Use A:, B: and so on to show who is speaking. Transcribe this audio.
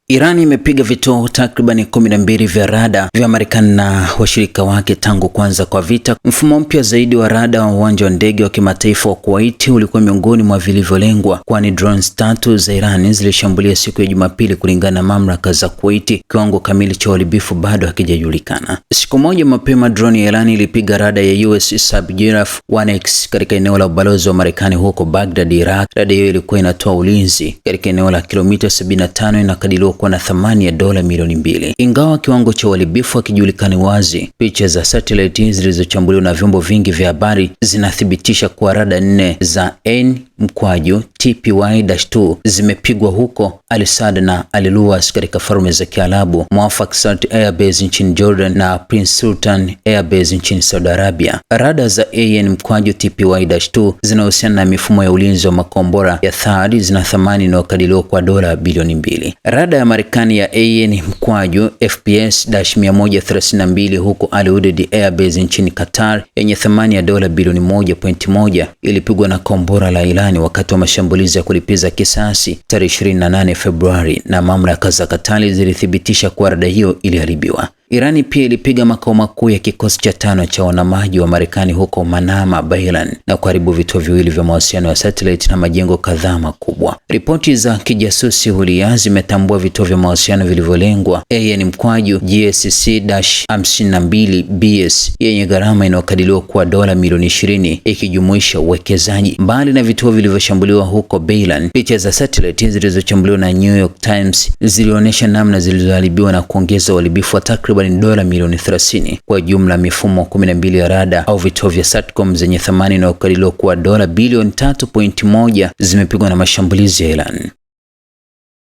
A: Iran imepiga vituo takriban 12 vya rada vya Marekani na washirika wake tangu kuanza kwa vita. Mfumo mpya zaidi wa rada wa uwanja wa ndege wa kimataifa wa Kuwait ulikuwa miongoni mwa vilivyolengwa, kwani drones 3 za Iran zilishambulia siku ya Jumapili kulingana na mamlaka za Kuwait. Kiwango kamili cha uharibifu bado hakijajulikana. Siku moja mapema, drone ya Iran ilipiga rada ya USS Giraffe 1X katika eneo la ubalozi wa Marekani huko Baghdad, Iraq. Rada hiyo ilikuwa inatoa ulinzi katika eneo la kilomita 75 inakadiriwa kuwa na thamani ya dola milioni 2. Ingawa kiwango cha uharibifu hakijulikani wazi, picha za satellite zilizochambuliwa na vyombo vingi vya habari zinathibitisha kuwa rada 4 za N-TPY-2 zimepigwa huko Al-Saad na Al-Luwas katika Falme za Kiarabu, Muwafaq Salt Air Base nchini Jordan na Prince Sultan Air Base nchini Saudi Arabia. Rada za AN-TPY-2 zinahusiana na mifumo ya ulinzi wa makombora ya THAAD, zina thamani inayokadiriwa kwa dola bilioni 2. Rada ya Marekani ya AN-FPS-132 huko Al Udeid Air Base nchini Qatar yenye thamani ya dola bilioni 1.1 ilipigwa na kombora la Irani wakati wa mashambulizi ya kulipiza kisasi tarehe 28 Februari, na mamlaka za Qatar zilithibitisha kuwa rada hiyo iliharibiwa. Irani pia ilipiga makao makuu ya kikosi cha 5 cha wanamaji wa Marekani huko Manama, Bahrain, na kuharibu vituo viwili vya mawasiliano ya satellite na majengo kadhaa makubwa. Ripoti za kijasusi huria zimetambua vituo vya mawasiliano vilivyolengwa AN-GSC-52BS yenye gharama inayokadiriwa kuwa dola milioni 20 ikijumuisha uwekezaji. Mbali na vituo vilivyoshambuliwa huko Bahrain, picha za satellite zilizochambuliwa na New York Times zilionyesha namna zilizoharibiwa na kuongeza uharibifu wa takriban dola milioni 30. Kwa jumla mifumo 12 ya rada au vituo vya Satcom zenye thamani inayokadiriwa kuwa dola bilioni 3.1 zimepigwa na mashambulizi ya Iran.